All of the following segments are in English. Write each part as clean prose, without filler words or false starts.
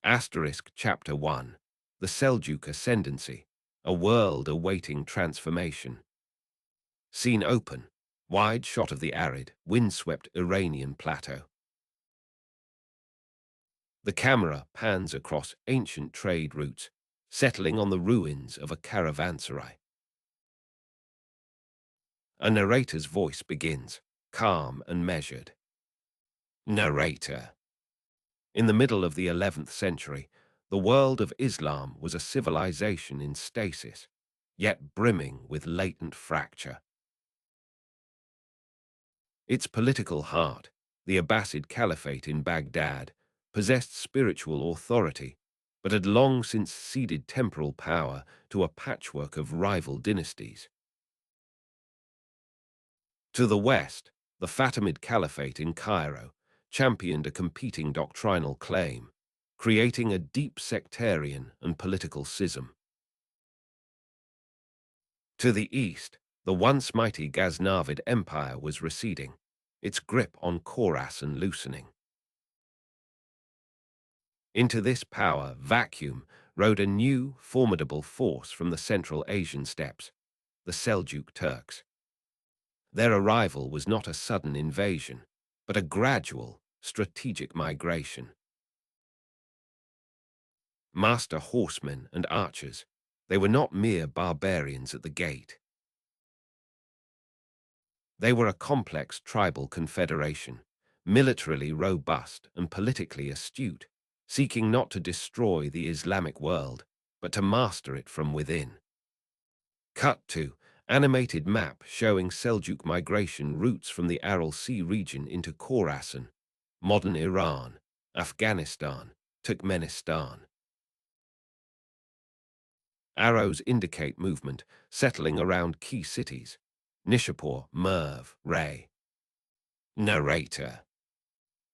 Chapter 1. The Seljuk Ascendancy, a world awaiting transformation. Scene open. Wide shot of the arid, windswept Iranian plateau. The camera pans across ancient trade routes, settling on the ruins of a caravanserai. A narrator's voice begins, calm and measured. Narrator. In the middle of the 11th century, the world of Islam was a civilization in stasis, yet brimming with latent fracture. Its political heart, the Abbasid Caliphate in Baghdad, possessed spiritual authority, but had long since ceded temporal power to a patchwork of rival dynasties. To the west, the Fatimid Caliphate in Cairo championed a competing doctrinal claim, creating a deep sectarian and political schism. To the east, the once mighty Ghaznavid Empire was receding, its grip on Khorasan loosening. Into this power vacuum rode a new, formidable force from the Central Asian steppes, the Seljuk Turks. Their arrival was not a sudden invasion, but a gradual, strategic migration. Master horsemen and archers, they were not mere barbarians at the gate. They were a complex tribal confederation, militarily robust and politically astute, seeking not to destroy the Islamic world, but to master it from within. Cut to animated map showing Seljuk migration routes from the Aral Sea region into Khorasan, modern Iran, Afghanistan, Turkmenistan. Arrows indicate movement, settling around key cities: Nishapur, Merv, Ray. Narrator.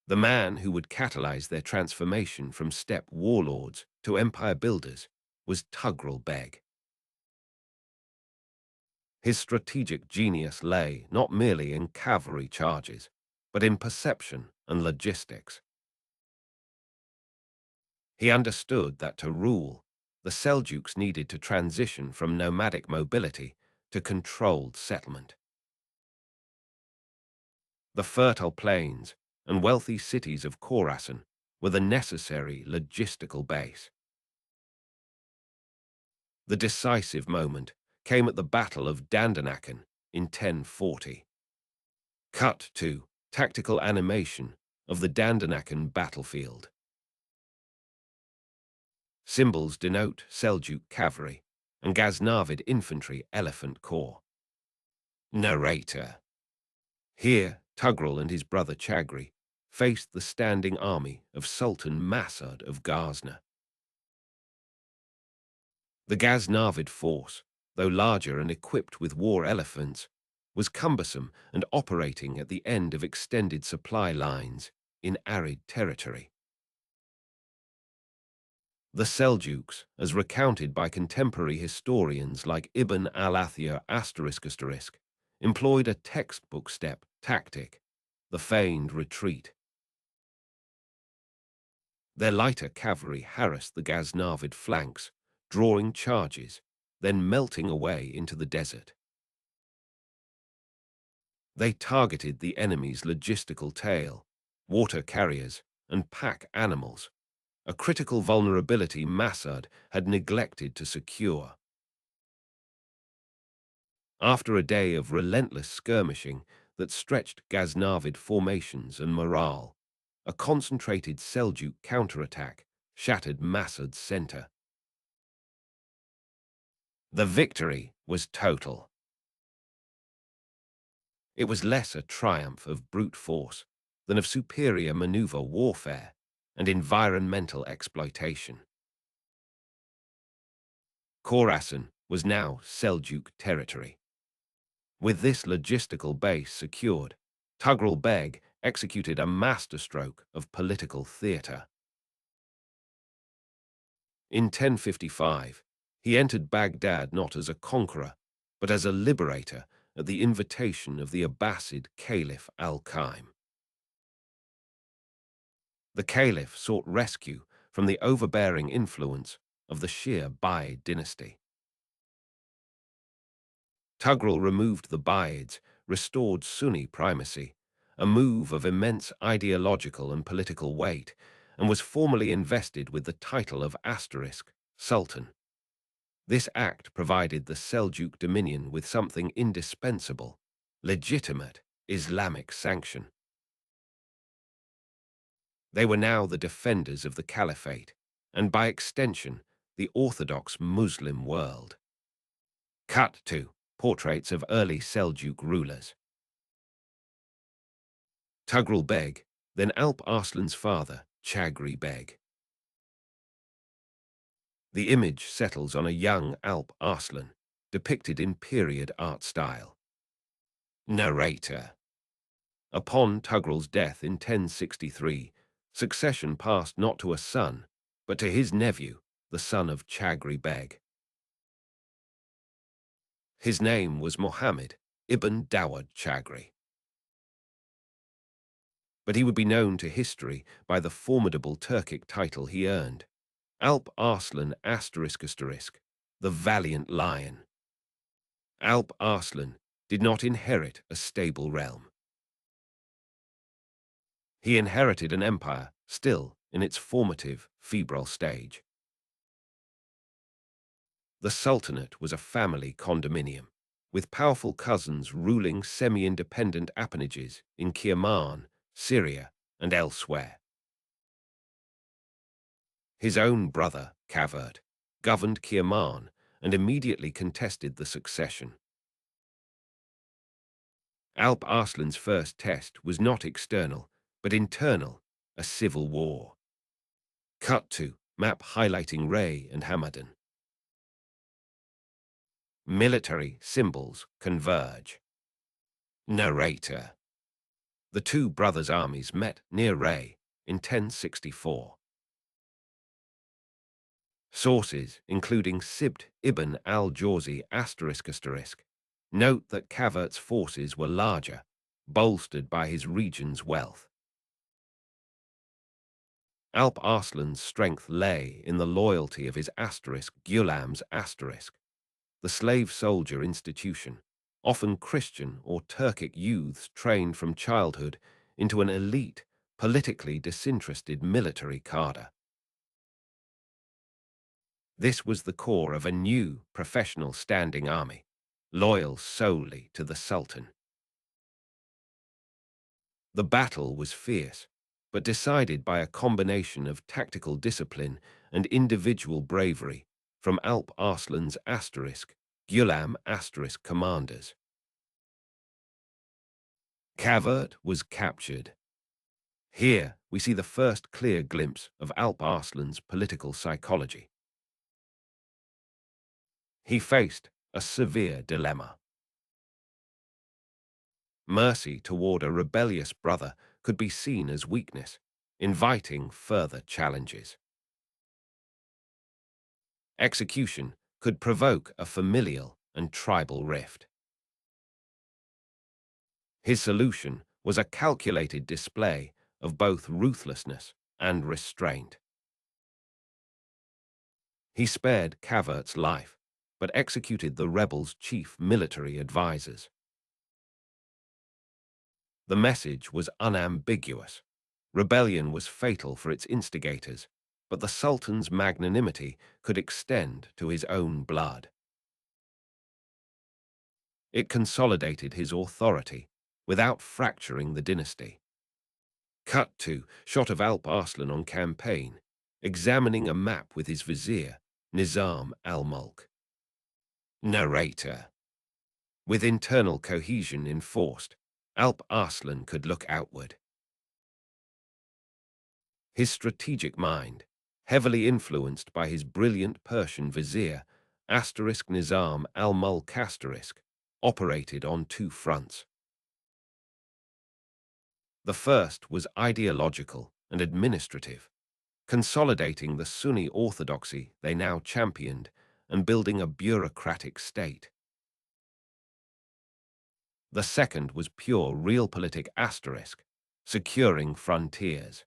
The man who would catalyze their transformation from steppe warlords to empire builders was Tughril Beg. His strategic genius lay not merely in cavalry charges, but in perception and logistics. He understood that to rule, the Seljuks needed to transition from nomadic mobility to controlled settlement. The fertile plains and wealthy cities of Khorasan were the necessary logistical base. The decisive moment came at the Battle of Dandanakan in 1040. Cut to tactical animation of the Dandanakan battlefield. Symbols denote Seljuk cavalry and Ghaznavid infantry elephant corps. Narrator. Here, Tughril and his brother Chagri faced the standing army of Sultan Masud of Ghazna. The Ghaznavid force, though larger and equipped with war elephants, was cumbersome and operating at the end of extended supply lines in arid territory. The Seljuks, as recounted by contemporary historians like Ibn al-Athir ***, employed a textbook step tactic, the feigned retreat. Their lighter cavalry harassed the Ghaznavid flanks, drawing charges, then melting away into the desert. They targeted the enemy's logistical tail, water carriers, and pack animals, a critical vulnerability Masud had neglected to secure. After a day of relentless skirmishing that stretched Ghaznavid formations and morale, a concentrated Seljuk counterattack shattered Masud's center. The victory was total. It was less a triumph of brute force than of superior maneuver warfare and environmental exploitation. Khorasan was now Seljuk territory. With this logistical base secured, Tughril Beg executed a masterstroke of political theater. In 1055, he entered Baghdad not as a conqueror, but as a liberator at the invitation of the Abbasid Caliph al-Qaim. The Caliph sought rescue from the overbearing influence of the Shia Buyid dynasty. Tughril removed the Buyids, restored Sunni primacy, a move of immense ideological and political weight, and was formally invested with the title of Sultan. This act provided the Seljuk dominion with something indispensable: legitimate Islamic sanction. They were now the defenders of the caliphate, and by extension, the Orthodox Muslim world. Cut to portraits of early Seljuk rulers. Tughril Beg, then Alp Arslan's father, Chagri Beg. The image settles on a young Alp Arslan, depicted in period art style. Narrator. Upon Tughril's death in 1063, succession passed not to a son, but to his nephew, the son of Chagri Beg. His name was Muhammad ibn Dawud Chagri. But he would be known to history by the formidable Turkic title he earned, Alp Arslan ***, the valiant lion. Alp Arslan did not inherit a stable realm. He inherited an empire still in its formative, febrile stage. The Sultanate was a family condominium, with powerful cousins ruling semi-independent appanages in Kerman, Syria, and elsewhere. His own brother, Kavert, governed Kerman and immediately contested the succession. Alp Arslan's first test was not external, but internal, a civil war. Cut to map highlighting Ray and Hamadan. Military symbols converge. Narrator. The two brothers' armies met near Ray in 1064. Sources, including Sibt ibn al-Jawzi ***, note that Kavert's forces were larger, bolstered by his region's wealth. Alp Arslan's strength lay in the loyalty of his Gulam's the slave soldier institution, often Christian or Turkic youths trained from childhood into an elite, politically disinterested military cadre. This was the core of a new, professional standing army, loyal solely to the Sultan. The battle was fierce, but decided by a combination of tactical discipline and individual bravery from Alp Arslan's Gulam commanders. Kavert was captured. Here we see the first clear glimpse of Alp Arslan's political psychology. He faced a severe dilemma. Mercy toward a rebellious brother could be seen as weakness, inviting further challenges. Execution could provoke a familial and tribal rift. His solution was a calculated display of both ruthlessness and restraint. He spared Kavert's life, but executed the rebels' chief military advisors. The message was unambiguous. Rebellion was fatal for its instigators, but the Sultan's magnanimity could extend to his own blood. It consolidated his authority without fracturing the dynasty. Cut to shot of Alp Arslan on campaign, examining a map with his vizier, Nizam al-Mulk. Narrator. With internal cohesion enforced, Alp Arslan could look outward. His strategic mind, heavily influenced by his brilliant Persian vizier, Nizam al-Mulk operated on two fronts. The first was ideological and administrative, consolidating the Sunni orthodoxy they now championed and building a bureaucratic state. The second was pure realpolitik ***, securing frontiers.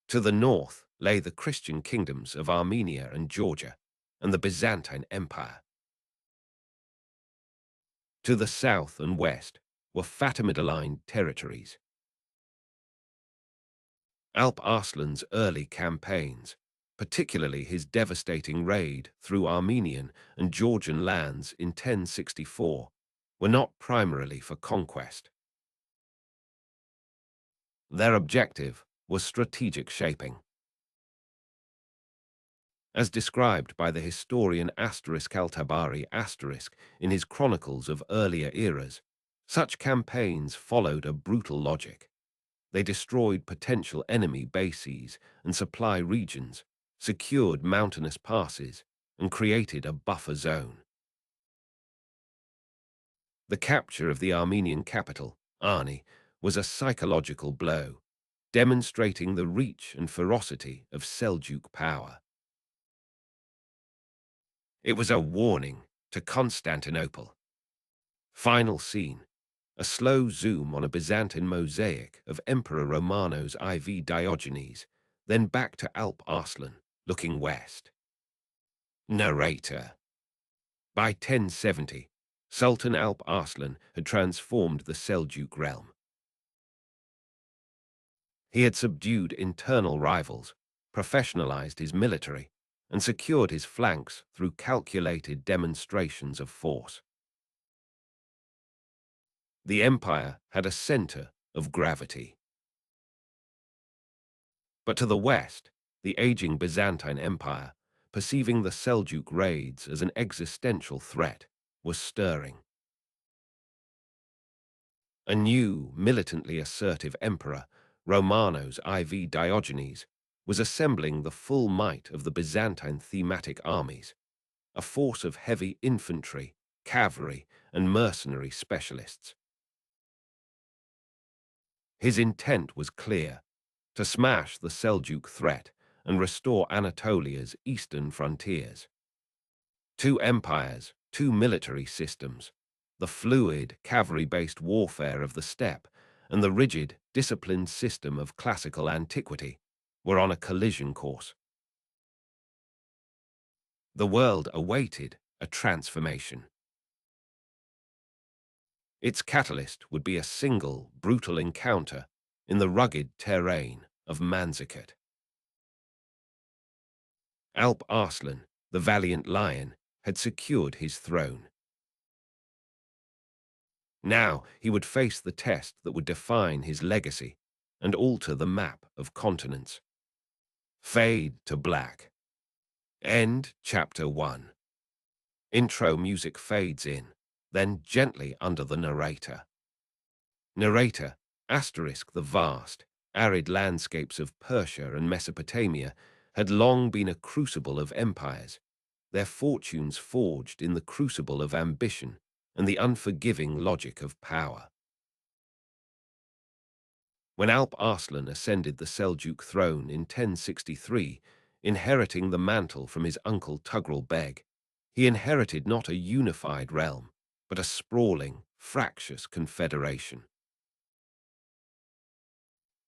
To the north lay the Christian kingdoms of Armenia and Georgia, and the Byzantine Empire. To the south and west were Fatimid-aligned territories. Alp Arslan's early campaigns, particularly his devastating raid through Armenian and Georgian lands in 1064, were not primarily for conquest. Their objective was strategic shaping. As described by the historian *al-Tabari* in his chronicles of earlier eras, such campaigns followed a brutal logic. They destroyed potential enemy bases and supply regions, secured mountainous passes, and created a buffer zone. The capture of the Armenian capital, Ani, was a psychological blow, demonstrating the reach and ferocity of Seljuk power. It was a warning to Constantinople. Final scene: a slow zoom on a Byzantine mosaic of Emperor Romano's IV Diogenes, then back to Alp Arslan, looking west. Narrator. By 1070, Sultan Alp Arslan had transformed the Seljuk realm. He had subdued internal rivals, professionalized his military, and secured his flanks through calculated demonstrations of force. The empire had a center of gravity. But to the west, the aging Byzantine Empire, perceiving the Seljuk raids as an existential threat, was stirring. A new, militantly assertive emperor, Romano's IV Diogenes, was assembling the full might of the Byzantine thematic armies, a force of heavy infantry, cavalry, and mercenary specialists. His intent was clear: to smash the Seljuk threat and restore Anatolia's eastern frontiers. Two empires, two military systems, the fluid, cavalry-based warfare of the steppe and the rigid, disciplined system of classical antiquity, were on a collision course. The world awaited a transformation. Its catalyst would be a single, brutal encounter in the rugged terrain of Manzikert. Alp Arslan, the valiant lion, had secured his throne. Now he would face the test that would define his legacy and alter the map of continents. Fade to black. End Chapter 1. Intro music fades in, then gently under the narrator. Narrator, * the vast, arid landscapes of Persia and Mesopotamia had long been a crucible of empires, their fortunes forged in the crucible of ambition and the unforgiving logic of power. When Alp Arslan ascended the Seljuk throne in 1063, inheriting the mantle from his uncle Tughril Beg, he inherited not a unified realm, but a sprawling, fractious confederation.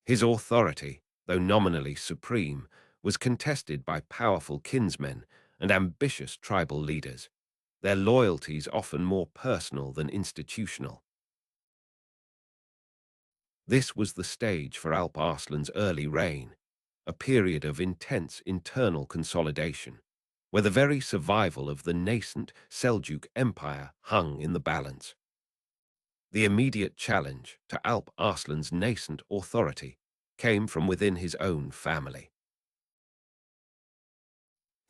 His authority, though nominally supreme, was contested by powerful kinsmen and ambitious tribal leaders, their loyalties often more personal than institutional. This was the stage for Alp Arslan's early reign, a period of intense internal consolidation, where the very survival of the nascent Seljuk Empire hung in the balance. The immediate challenge to Alp Arslan's nascent authority came from within his own family.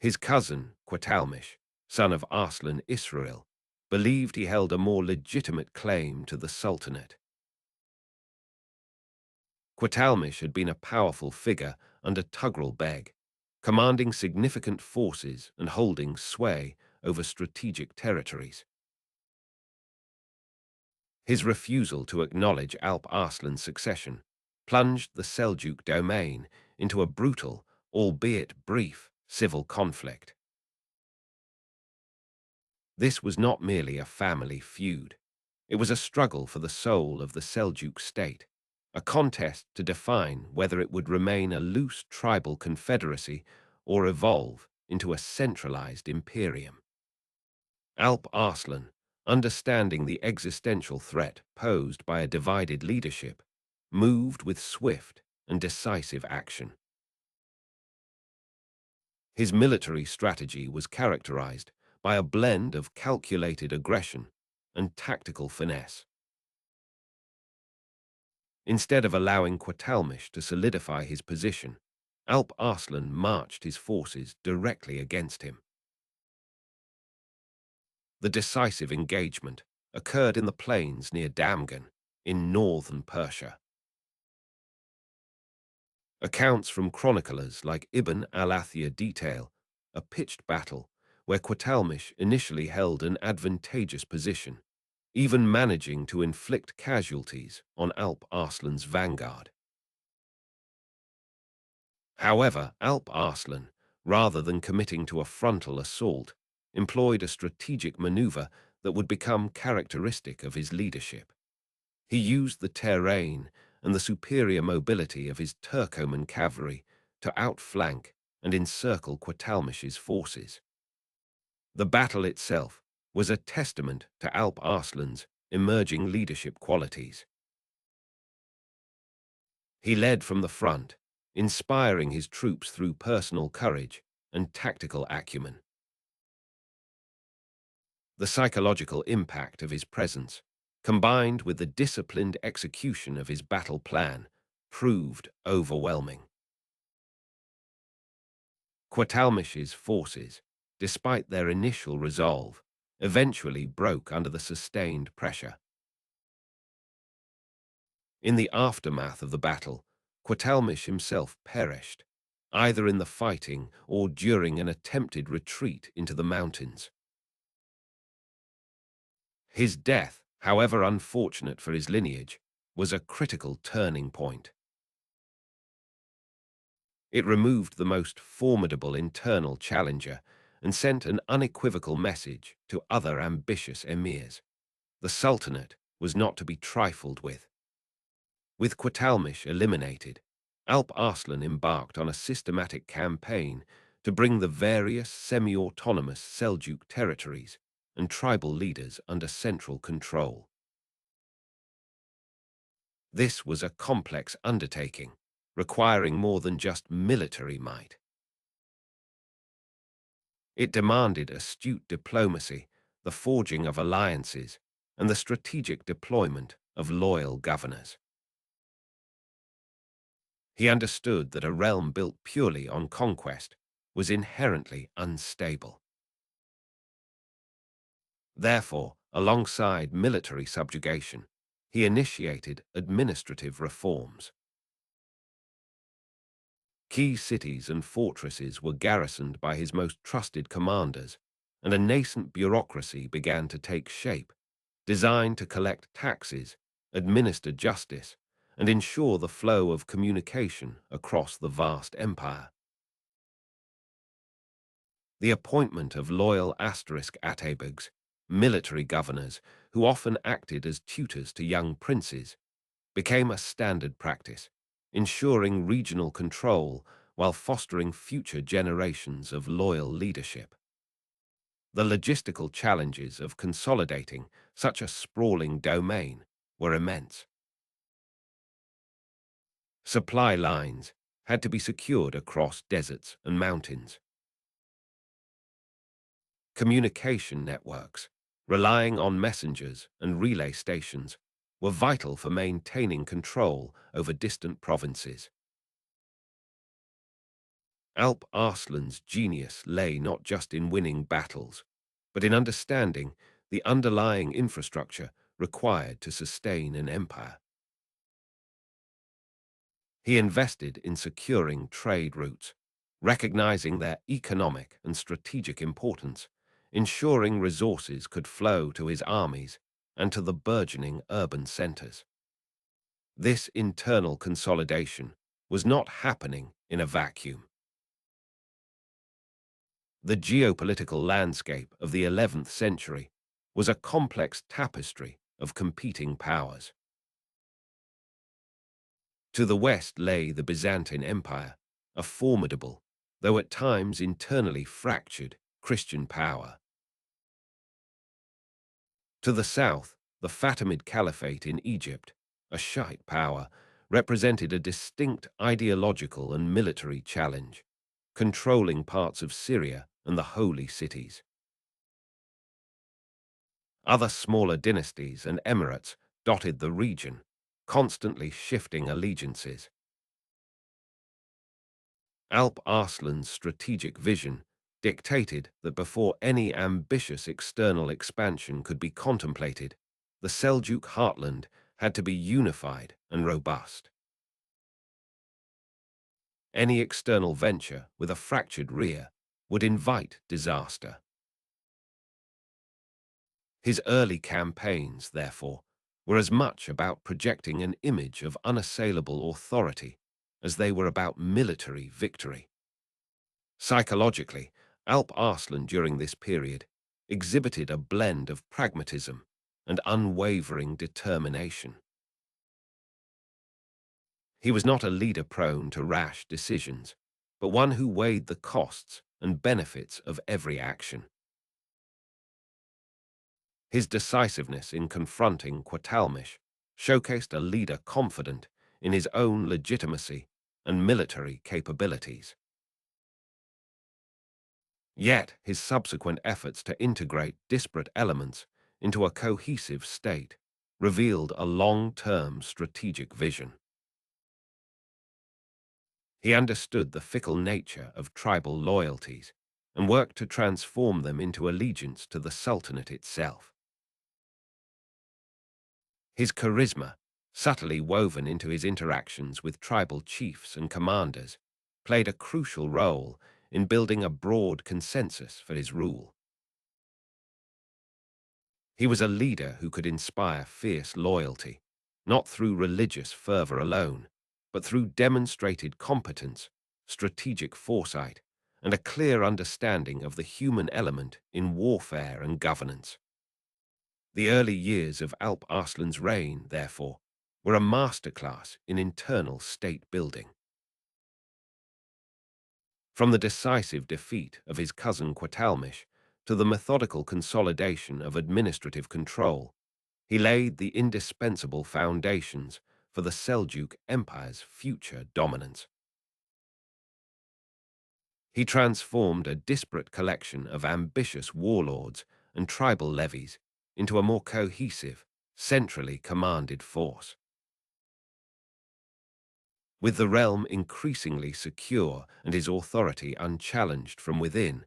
His cousin, Qatalmish, son of Arslan Israel, believed he held a more legitimate claim to the Sultanate. Qatalmish had been a powerful figure under Tughril Beg, commanding significant forces and holding sway over strategic territories. His refusal to acknowledge Alp Arslan's succession plunged the Seljuk domain into a brutal, albeit brief, civil conflict. This was not merely a family feud. It was a struggle for the soul of the Seljuk state, a contest to define whether it would remain a loose tribal confederacy or evolve into a centralized imperium. Alp Arslan, understanding the existential threat posed by a divided leadership, moved with swift and decisive action. His military strategy was characterized by a blend of calculated aggression and tactical finesse. Instead of allowing Qatalmish to solidify his position, Alp Arslan marched his forces directly against him. The decisive engagement occurred in the plains near Damgan, in northern Persia. Accounts from chroniclers like Ibn al-Athir detail a pitched battle where Qatalmish initially held an advantageous position, even managing to inflict casualties on Alp Arslan's vanguard. However, Alp Arslan, rather than committing to a frontal assault, employed a strategic maneuver that would become characteristic of his leadership. He used the terrain and the superior mobility of his Turkoman cavalry to outflank and encircle Qatalmish's forces. The battle itself was a testament to Alp Arslan's emerging leadership qualities. He led from the front, inspiring his troops through personal courage and tactical acumen. The psychological impact of his presence, combined with the disciplined execution of his battle plan, proved overwhelming. Qatalmish's forces, despite their initial resolve, eventually broke under the sustained pressure. In the aftermath of the battle, Qatalmish himself perished, either in the fighting or during an attempted retreat into the mountains. His death, however unfortunate for his lineage, was a critical turning point. It removed the most formidable internal challenger and sent an unequivocal message to other ambitious emirs. The Sultanate was not to be trifled with. With Qatalmish eliminated, Alp Arslan embarked on a systematic campaign to bring the various semi-autonomous Seljuk territories and tribal leaders under central control. This was a complex undertaking, requiring more than just military might. It demanded astute diplomacy, the forging of alliances, and the strategic deployment of loyal governors. He understood that a realm built purely on conquest was inherently unstable. Therefore, alongside military subjugation, he initiated administrative reforms. Key cities and fortresses were garrisoned by his most trusted commanders, and a nascent bureaucracy began to take shape, designed to collect taxes, administer justice, and ensure the flow of communication across the vast empire. The appointment of loyal *atabegs, military governors who often acted as tutors to young princes, became a standard practice, ensuring regional control while fostering future generations of loyal leadership. The logistical challenges of consolidating such a sprawling domain were immense. Supply lines had to be secured across deserts and mountains. Communication networks, relying on messengers and relay stations, were vital for maintaining control over distant provinces. Alp Arslan's genius lay not just in winning battles, but in understanding the underlying infrastructure required to sustain an empire. He invested in securing trade routes, recognizing their economic and strategic importance, ensuring resources could flow to his armies and to the burgeoning urban centers. This internal consolidation was not happening in a vacuum. The geopolitical landscape of the 11th century was a complex tapestry of competing powers. To the west lay the Byzantine Empire, a formidable, though at times internally fractured, Christian power. To the south, the Fatimid Caliphate in Egypt, a Shiite power, represented a distinct ideological and military challenge, controlling parts of Syria and the holy cities. Other smaller dynasties and emirates dotted the region, constantly shifting allegiances. Alp Arslan's strategic vision dictated that before any ambitious external expansion could be contemplated, the Seljuk heartland had to be unified and robust. Any external venture with a fractured rear would invite disaster. His early campaigns, therefore, were as much about projecting an image of unassailable authority as they were about military victory. Psychologically, Alp Arslan during this period exhibited a blend of pragmatism and unwavering determination. He was not a leader prone to rash decisions, but one who weighed the costs and benefits of every action. His decisiveness in confronting Qatalmish showcased a leader confident in his own legitimacy and military capabilities. Yet his subsequent efforts to integrate disparate elements into a cohesive state revealed a long-term strategic vision. He understood the fickle nature of tribal loyalties and worked to transform them into allegiance to the Sultanate itself. His charisma, subtly woven into his interactions with tribal chiefs and commanders, played a crucial role in building a broad consensus for his rule. He was a leader who could inspire fierce loyalty, not through religious fervor alone, but through demonstrated competence, strategic foresight, and a clear understanding of the human element in warfare and governance. The early years of Alp Arslan's reign, therefore, were a masterclass in internal state building. From the decisive defeat of his cousin Qatalmish to the methodical consolidation of administrative control, he laid the indispensable foundations for the Seljuk Empire's future dominance. He transformed a disparate collection of ambitious warlords and tribal levies into a more cohesive, centrally commanded force. With the realm increasingly secure and his authority unchallenged from within,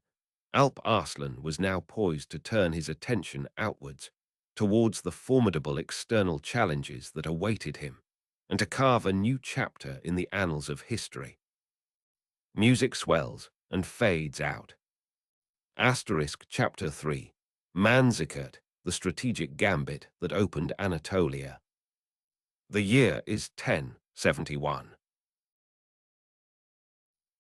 Alp Arslan was now poised to turn his attention outwards, towards the formidable external challenges that awaited him, and to carve a new chapter in the annals of history. Music swells and fades out. Asterisk Chapter 3. Manzikert, the strategic gambit that opened Anatolia. The year is 1071.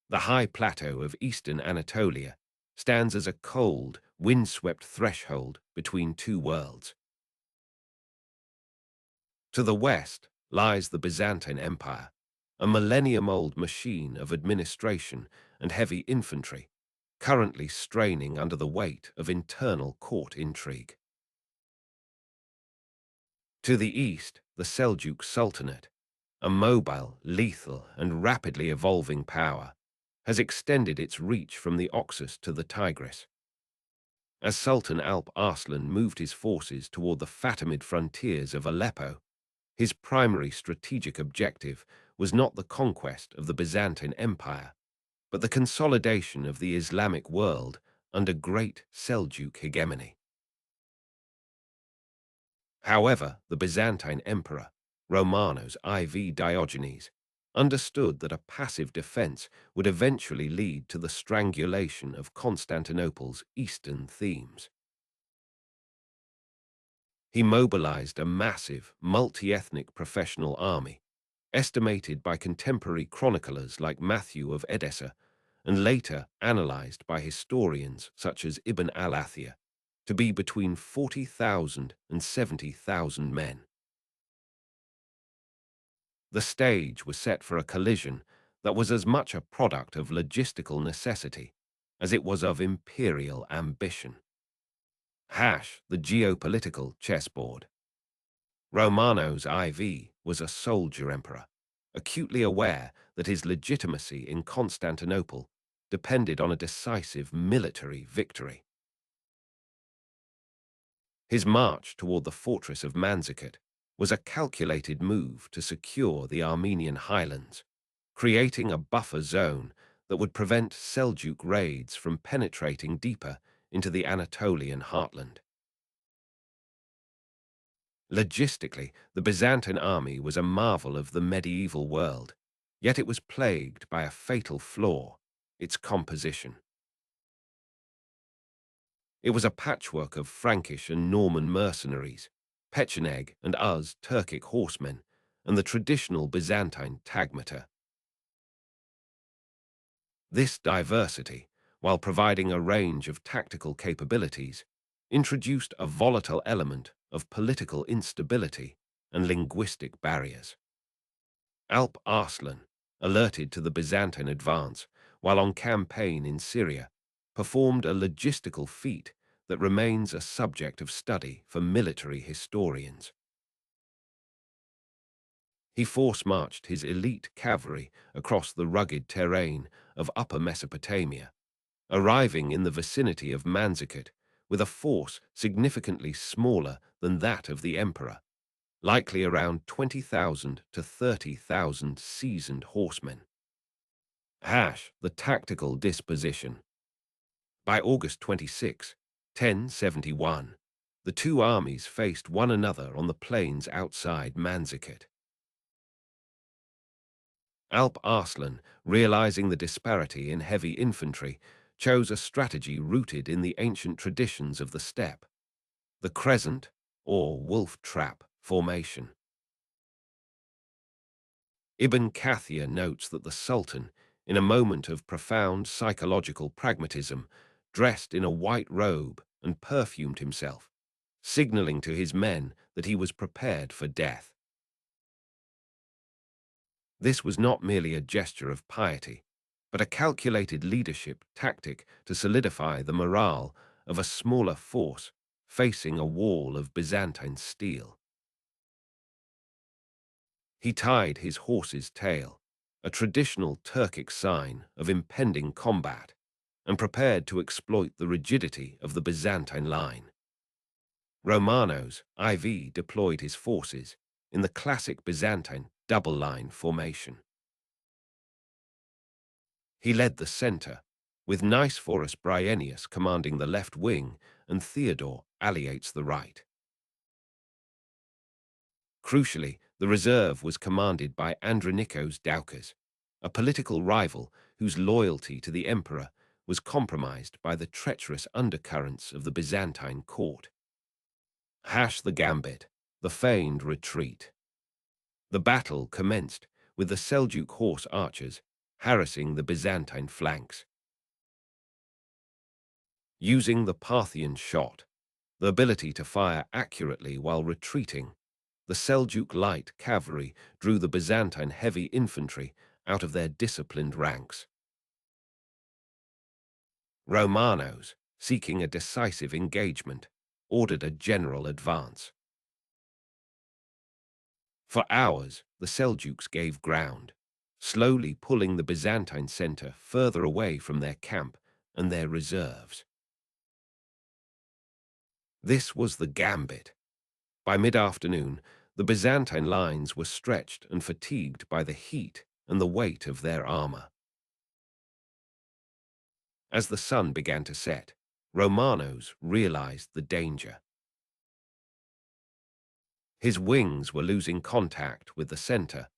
The high plateau of eastern Anatolia stands as a cold, windswept threshold between two worlds. To the west lies the Byzantine Empire, a millennium-old machine of administration and heavy infantry, currently straining under the weight of internal court intrigue. To the east, the Seljuk Sultanate, a mobile, lethal, and rapidly evolving power, has extended its reach from the Oxus to the Tigris. As Sultan Alp Arslan moved his forces toward the Fatimid frontiers of Aleppo, his primary strategic objective was not the conquest of the Byzantine Empire, but the consolidation of the Islamic world under great Seljuk hegemony. However, the Byzantine emperor, Romanos IV Diogenes, understood that a passive defense would eventually lead to the strangulation of Constantinople's eastern themes. He mobilized a massive, multi-ethnic professional army, estimated by contemporary chroniclers like Matthew of Edessa, and later analyzed by historians such as Ibn al-Athir, to be between 40,000 and 70,000 men. The stage was set for a collision that was as much a product of logistical necessity as it was of imperial ambition. The geopolitical chessboard. Romano's IV was a soldier emperor, acutely aware that his legitimacy in Constantinople depended on a decisive military victory. His march toward the fortress of Manzikert was a calculated move to secure the Armenian highlands, creating a buffer zone that would prevent Seljuk raids from penetrating deeper into the Anatolian heartland. Logistically, the Byzantine army was a marvel of the medieval world, yet it was plagued by a fatal flaw: its composition. It was a patchwork of Frankish and Norman mercenaries, Pecheneg and Turkic horsemen, and the traditional Byzantine tagmata. This diversity, while providing a range of tactical capabilities, introduced a volatile element of political instability and linguistic barriers. Alp Arslan, alerted to the Byzantine advance while on campaign in Syria, performed a logistical feat that remains a subject of study for military historians. He force-marched his elite cavalry across the rugged terrain of Upper Mesopotamia, arriving in the vicinity of Manzikert with a force significantly smaller than that of the emperor, likely around 20,000 to 30,000 seasoned horsemen. The tactical disposition. By August 26, 1071, the two armies faced one another on the plains outside Manzikert. Alp Arslan, realizing the disparity in heavy infantry, chose a strategy rooted in the ancient traditions of the steppe: the crescent, or wolf trap, formation. Ibn Kathir notes that the Sultan, in a moment of profound psychological pragmatism, dressed in a white robe and perfumed himself, signaling to his men that he was prepared for death. This was not merely a gesture of piety, but a calculated leadership tactic to solidify the morale of a smaller force facing a wall of Byzantine steel. He tied his horse's tail, a traditional Turkic sign of impending combat, and prepared to exploit the rigidity of the Byzantine line. Romano's IV deployed his forces in the classic Byzantine double-line formation. He led the center, with Nicephorus Bryennius commanding the left wing and Theodore Alliates the right. Crucially, the reserve was commanded by Andronikos Doukas, a political rival whose loyalty to the emperor was compromised by the treacherous undercurrents of the Byzantine court. The gambit, the feigned retreat. The battle commenced with the Seljuk horse archers harassing the Byzantine flanks. Using the Parthian shot, the ability to fire accurately while retreating, the Seljuk light cavalry drew the Byzantine heavy infantry out of their disciplined ranks. Romanos, seeking a decisive engagement, ordered a general advance. For hours, the Seljuks gave ground, slowly pulling the Byzantine center further away from their camp and their reserves. This was the gambit. By mid-afternoon, the Byzantine lines were stretched and fatigued by the heat and the weight of their armor. As the sun began to set, Romanos realized the danger. His wings were losing contact with the center,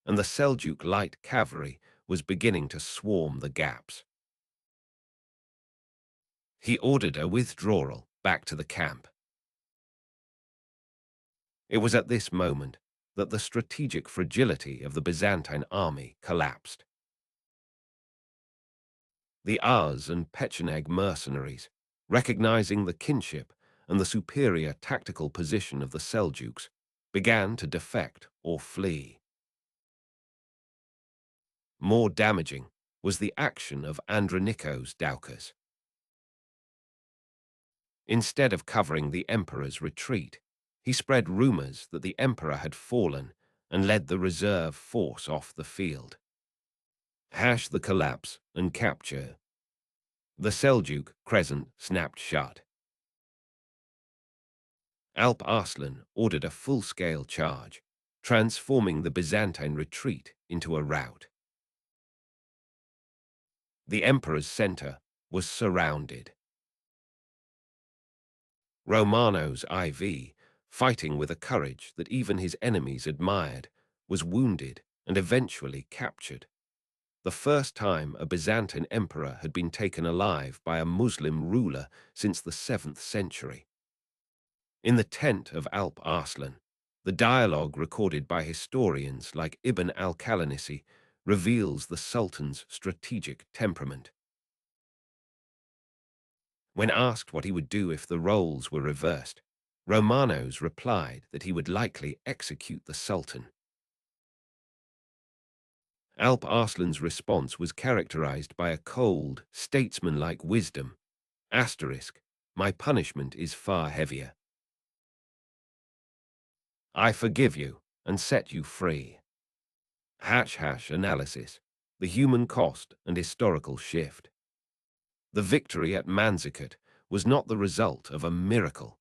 and the Seljuk light cavalry was beginning to swarm the gaps. He ordered a withdrawal back to the camp. It was at this moment that the strategic fragility of the Byzantine army collapsed. The and Pecheneg mercenaries, recognizing the kinship and the superior tactical position of the Seljuks, began to defect or flee. More damaging was the action of Andronikos Doukas. Instead of covering the emperor's retreat, he spread rumors that the emperor had fallen and led the reserve force off the field. The collapse and capture. The Seljuk crescent snapped shut. Alp Arslan ordered a full-scale charge, transforming the Byzantine retreat into a rout. The emperor's center was surrounded. Romanos IV, fighting with a courage that even his enemies admired, was wounded and eventually captured. The first time a Byzantine emperor had been taken alive by a Muslim ruler since the 7th century. In the tent of Alp Arslan, the dialogue recorded by historians like Ibn al-Qalanisi reveals the Sultan's strategic temperament. When asked what he would do if the roles were reversed, Romanos replied that he would likely execute the Sultan. Alp Arslan's response was characterized by a cold, statesmanlike wisdom. My punishment is far heavier. I forgive you and set you free. Analysis, the human cost and historical shift. The victory at Manzikert was not the result of a miracle,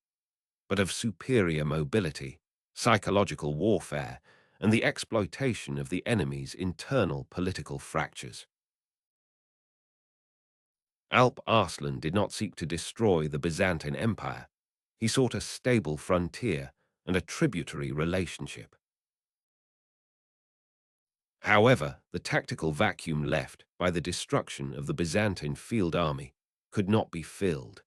but of superior mobility, psychological warfare, and the exploitation of the enemy's internal political fractures. Alp Arslan did not seek to destroy the Byzantine Empire. He sought a stable frontier and a tributary relationship. However, the tactical vacuum left by the destruction of the Byzantine field army could not be filled.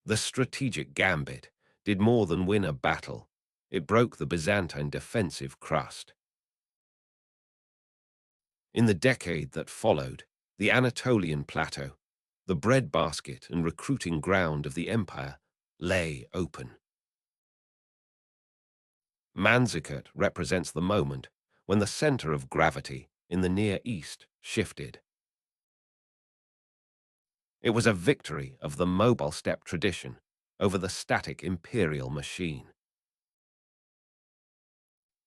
The strategic gambit did more than win a battle. It broke the Byzantine defensive crust. In the decade that followed, the Anatolian plateau, the breadbasket and recruiting ground of the empire, lay open. Manzikert represents the moment when the center of gravity in the Near East shifted. It was a victory of the mobile steppe tradition over the static imperial machine.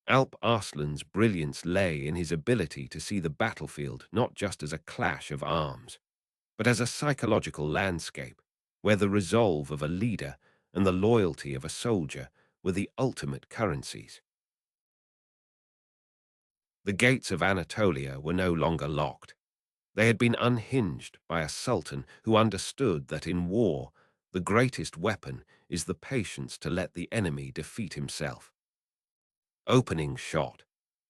Alp Arslan's brilliance lay in his ability to see the battlefield not just as a clash of arms, but as a psychological landscape where the resolve of a leader and the loyalty of a soldier were the ultimate currencies. The gates of Anatolia were no longer locked. They had been unhinged by a sultan who understood that in war, the greatest weapon is the patience to let the enemy defeat himself. Opening shot.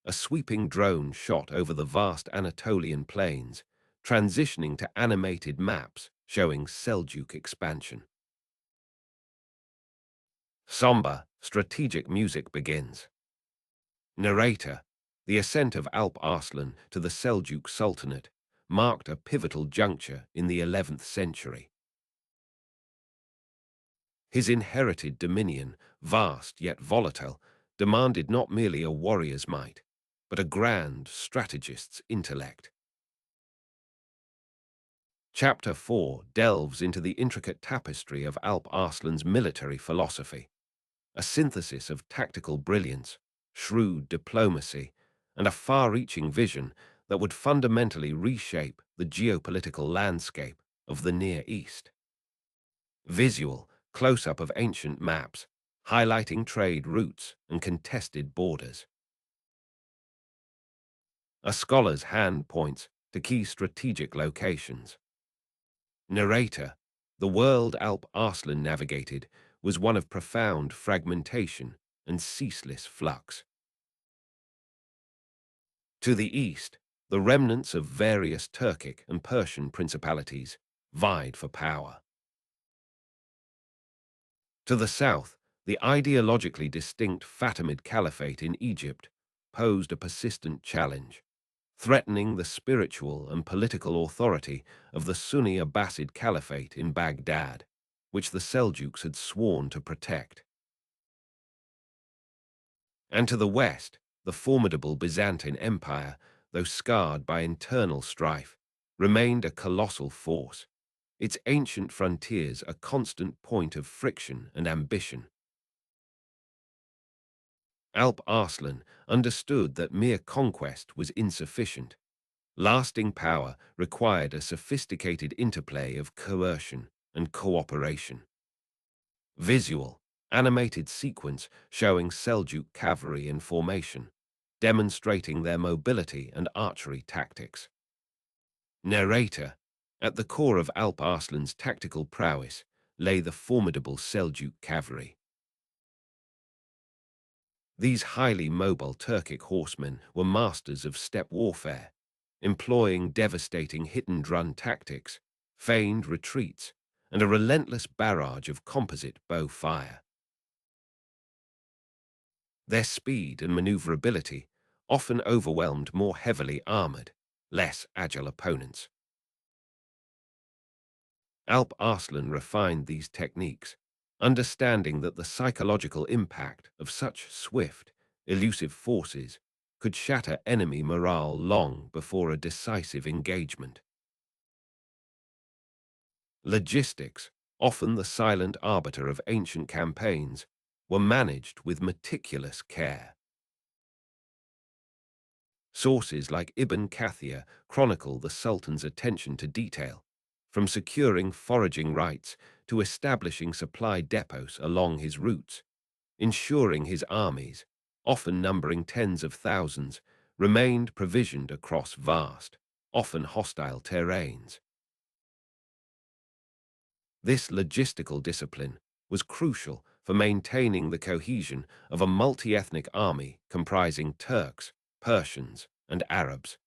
A sweeping drone shot over the vast Anatolian plains, transitioning to animated maps showing Seljuk expansion. Somber, strategic music begins. Narrator. The ascent of Alp Arslan to the Seljuk Sultanate marked a pivotal juncture in the 11th century. His inherited dominion, vast yet volatile, demanded not merely a warrior's might, but a grand strategist's intellect. Chapter 4 delves into the intricate tapestry of Alp Arslan's military philosophy, a synthesis of tactical brilliance, shrewd diplomacy, and a far-reaching vision that would fundamentally reshape the geopolitical landscape of the Near East. Visual close-up of ancient maps, highlighting trade routes and contested borders. A scholar's hand points to key strategic locations. Narrator. The world Alp Arslan navigated was one of profound fragmentation and ceaseless flux. To the east, the remnants of various Turkic and Persian principalities vied for power. To the south, the ideologically distinct Fatimid Caliphate in Egypt posed a persistent challenge, threatening the spiritual and political authority of the Sunni Abbasid Caliphate in Baghdad, which the Seljuks had sworn to protect. And to the west, The formidable Byzantine Empire, though scarred by internal strife, remained a colossal force, its ancient frontiers a constant point of friction and ambition. Alp Arslan understood that mere conquest was insufficient. Lasting power required a sophisticated interplay of coercion and cooperation. Visual, animated sequence showing Seljuk cavalry in formation, demonstrating their mobility and archery tactics. Narrator, at the core of Alp Arslan's tactical prowess lay the formidable Seljuk cavalry. These highly mobile Turkic horsemen were masters of steppe warfare, employing devastating hit-and-run tactics, feigned retreats, and a relentless barrage of composite bow fire. Their speed and maneuverability often overwhelmed more heavily armored, less agile opponents. Alp Arslan refined these techniques, understanding that the psychological impact of such swift, elusive forces could shatter enemy morale long before a decisive engagement. Logistics, often the silent arbiter of ancient campaigns, were managed with meticulous care. Sources like Ibn Kathir chronicle the Sultan's attention to detail, from securing foraging rights to establishing supply depots along his routes, ensuring his armies, often numbering tens of thousands, remained provisioned across vast, often hostile terrains. This logistical discipline was crucial for maintaining the cohesion of a multi-ethnic army comprising Turks, Persians, and Arabs.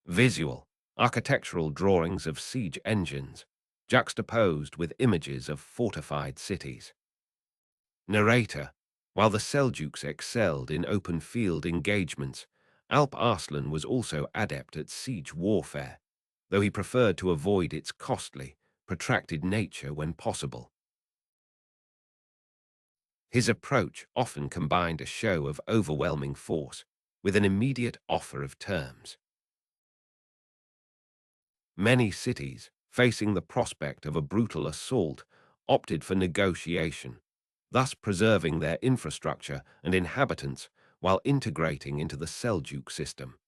Visual, architectural drawings of siege engines, juxtaposed with images of fortified cities. Narrator, while the Seljuks excelled in open field engagements, Alp Arslan was also adept at siege warfare, though he preferred to avoid its costly, protracted nature when possible. His approach often combined a show of overwhelming force with an immediate offer of terms. Many cities, facing the prospect of a brutal assault, opted for negotiation, thus preserving their infrastructure and inhabitants while integrating into the Seljuk system.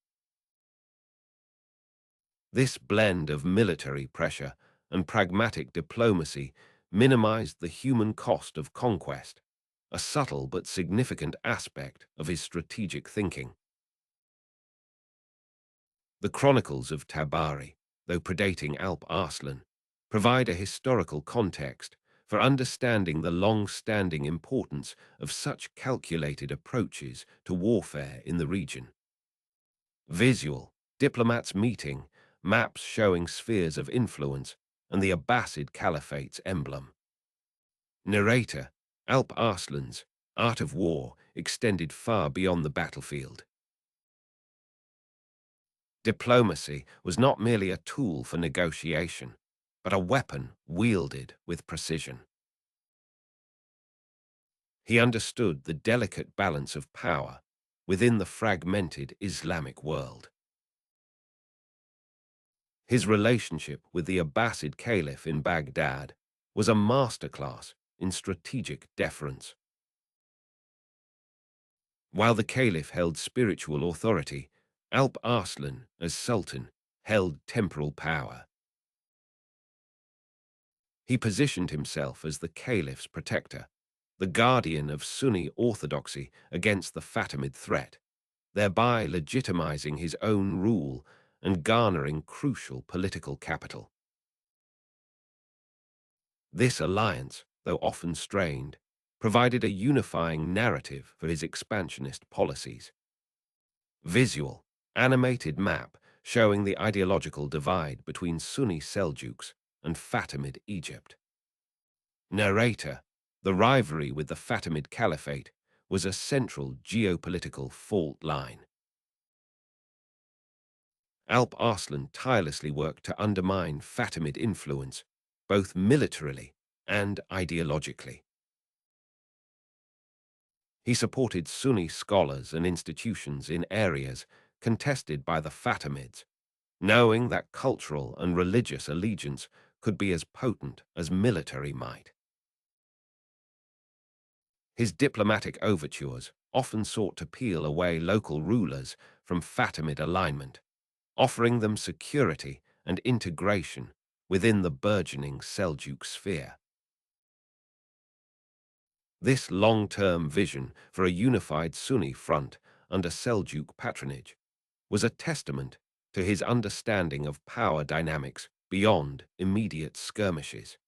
This blend of military pressure and pragmatic diplomacy minimized the human cost of conquest, a subtle but significant aspect of his strategic thinking. The chronicles of Tabari, though predating Alp Arslan, provide a historical context for understanding the long-standing importance of such calculated approaches to warfare in the region. Visual, diplomats meeting, maps showing spheres of influence, and the Abbasid Caliphate's emblem. Narrator, Alp Arslan's art of war extended far beyond the battlefield. Diplomacy was not merely a tool for negotiation, but a weapon wielded with precision. He understood the delicate balance of power within the fragmented Islamic world. His relationship with the Abbasid Caliph in Baghdad was a masterclass in strategic deference. While the Caliph held spiritual authority, Alp Arslan, as Sultan, held temporal power. He positioned himself as the Caliph's protector, the guardian of Sunni orthodoxy against the Fatimid threat, thereby legitimizing his own rule and garnering crucial political capital. This alliance, though often strained, provided a unifying narrative for his expansionist policies. Visual, animated map showing the ideological divide between Sunni Seljuks and Fatimid Egypt. Narrator, the rivalry with the Fatimid Caliphate was a central geopolitical fault line. Alp Arslan tirelessly worked to undermine Fatimid influence, both militarily and ideologically. He supported Sunni scholars and institutions in areas contested by the Fatimids, knowing that cultural and religious allegiance could be as potent as military might. His diplomatic overtures often sought to peel away local rulers from Fatimid alignment, offering them security and integration within the burgeoning Seljuk sphere. This long-term vision for a unified Sunni front under Seljuk patronage was a testament to his understanding of power dynamics beyond immediate skirmishes.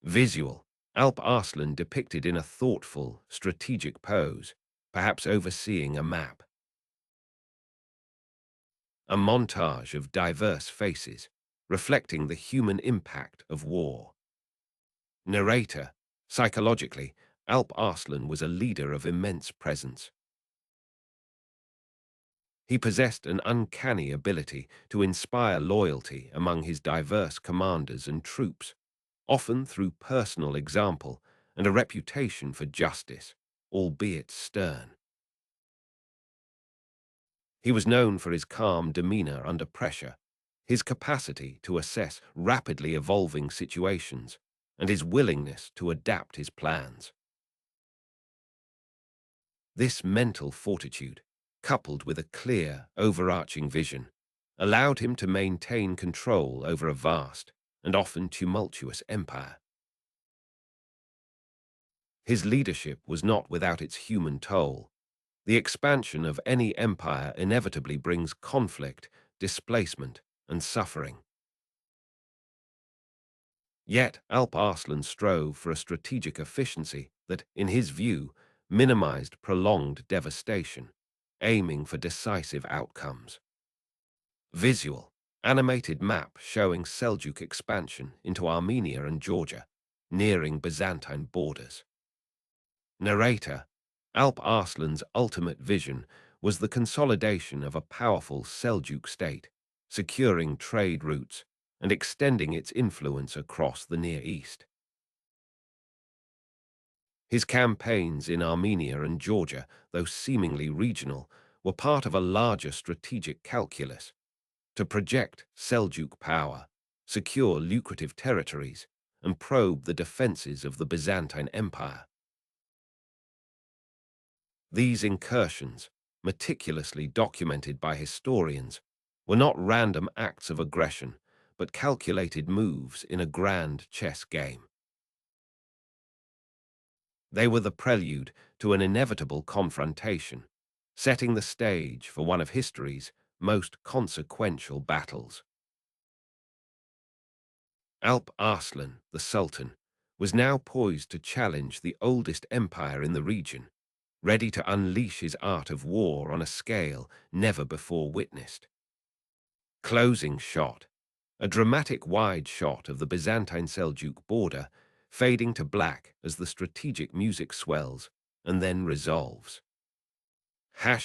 Visual, Alp Arslan depicted in a thoughtful, strategic pose, perhaps overseeing a map. A montage of diverse faces, reflecting the human impact of war. Narrator, psychologically, Alp Arslan was a leader of immense presence. He possessed an uncanny ability to inspire loyalty among his diverse commanders and troops, often through personal example and a reputation for justice, albeit stern. He was known for his calm demeanor under pressure, his capacity to assess rapidly evolving situations, and his willingness to adapt his plans. This mental fortitude, coupled with a clear, overarching vision, allowed him to maintain control over a vast and often tumultuous empire. His leadership was not without its human toll. The expansion of any empire inevitably brings conflict, displacement, and suffering. Yet Alp Arslan strove for a strategic efficiency that, in his view, minimized prolonged devastation, aiming for decisive outcomes. Visual, animated map showing Seljuk expansion into Armenia and Georgia, nearing Byzantine borders. Narrator, Alp Arslan's ultimate vision was the consolidation of a powerful Seljuk state, securing trade routes and extending its influence across the Near East. His campaigns in Armenia and Georgia, though seemingly regional, were part of a larger strategic calculus to project Seljuk power, secure lucrative territories, and probe the defenses of the Byzantine Empire. These incursions, meticulously documented by historians, were not random acts of aggression, but calculated moves in a grand chess game. They were the prelude to an inevitable confrontation, setting the stage for one of history's most consequential battles. Alp Arslan, the Sultan, was now poised to challenge the oldest empire in the region, ready to unleash his art of war on a scale never before witnessed. Closing shot, a dramatic wide shot of the Byzantine-Seljuk border, fading to black as the strategic music swells and then resolves.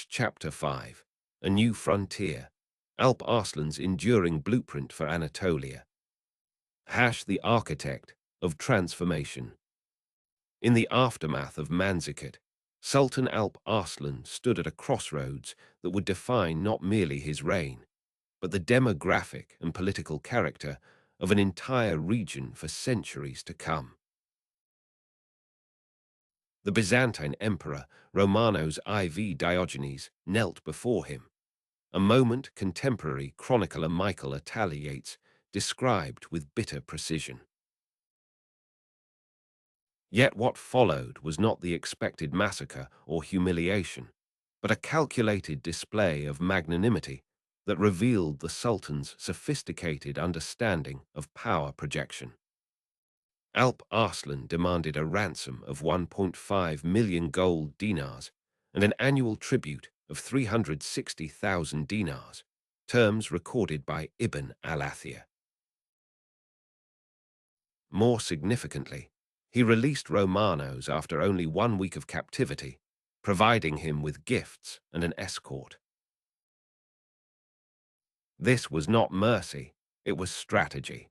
Chapter 5, A New Frontier, Alp Arslan's enduring blueprint for Anatolia. The architect of transformation. In the aftermath of Manzikert, Sultan Alp Arslan stood at a crossroads that would define not merely his reign, but the demographic and political character of an entire region for centuries to come. The Byzantine emperor, Romanos IV Diogenes, knelt before him, a moment contemporary chronicler Michael Attaliates described with bitter precision. Yet what followed was not the expected massacre or humiliation, but a calculated display of magnanimity that revealed the Sultan's sophisticated understanding of power projection. Alp Arslan demanded a ransom of 1.5 million gold dinars and an annual tribute of 360,000 dinars, terms recorded by Ibn al-Athir. More significantly, he released Romanos after only 1 week of captivity, providing him with gifts and an escort. This was not mercy, it was strategy.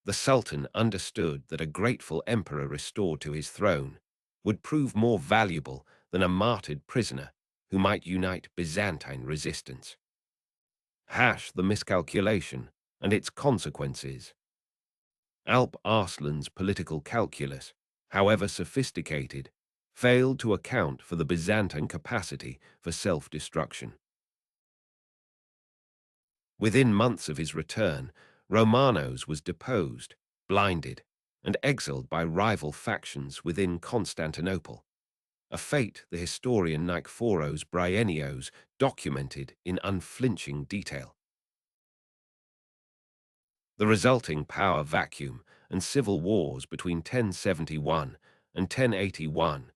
The Sultan understood that a grateful emperor restored to his throne would prove more valuable than a martyred prisoner who might unite Byzantine resistance. The miscalculation and its consequences. Alp Arslan's political calculus, however sophisticated, failed to account for the Byzantine capacity for self-destruction. Within months of his return, Romanos was deposed, blinded, and exiled by rival factions within Constantinople, a fate the historian Nikephoros Bryennios documented in unflinching detail. The resulting power vacuum and civil wars between 1071 and 1081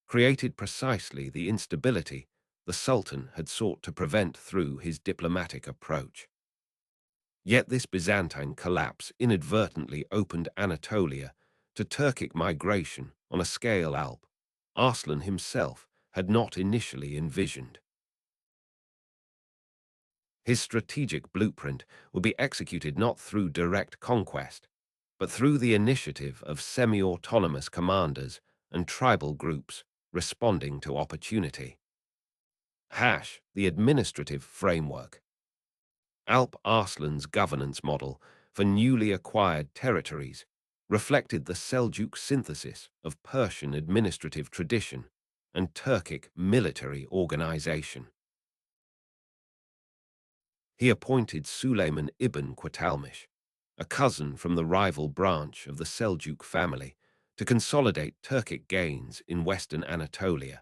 created precisely the instability the Sultan had sought to prevent through his diplomatic approach. Yet this Byzantine collapse inadvertently opened Anatolia to Turkic migration on a scale Alp Arslan himself had not initially envisioned. His strategic blueprint would be executed not through direct conquest, but through the initiative of semi-autonomous commanders and tribal groups responding to opportunity. The administrative framework. Alp Arslan's governance model for newly acquired territories reflected the Seljuk synthesis of Persian administrative tradition and Turkic military organization. He appointed Suleiman ibn Qatalmish, a cousin from the rival branch of the Seljuk family, to consolidate Turkic gains in western Anatolia.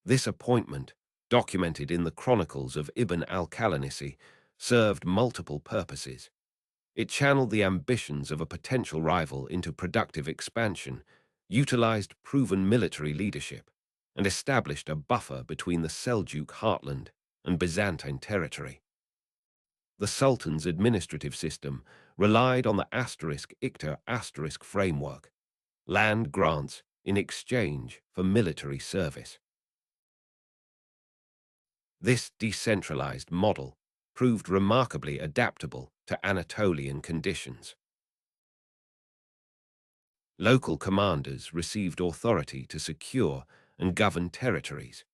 This appointment, documented in the chronicles of Ibn al-Qalanisi, served multiple purposes. It channeled the ambitions of a potential rival into productive expansion, utilized proven military leadership, and established a buffer between the Seljuk heartland and Byzantine territory. The Sultan's administrative system relied on the **Iktar** framework, land grants in exchange for military service. This decentralized model proved remarkably adaptable to Anatolian conditions. Local commanders received authority to secure and govern territories,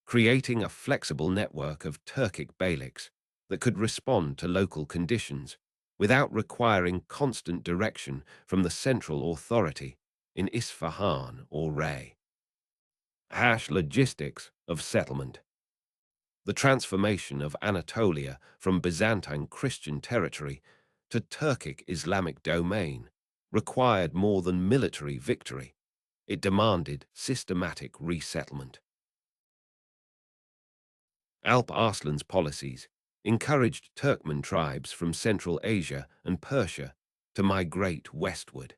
creating a flexible network of Turkic beyliks that could respond to local conditions without requiring constant direction from the central authority in Isfahan or Rey. Logistics of settlement. The transformation of Anatolia from Byzantine Christian territory to Turkic Islamic domain required more than military victory. It demanded systematic resettlement. Alp Arslan's policies encouraged Turkmen tribes from Central Asia and Persia to migrate westward.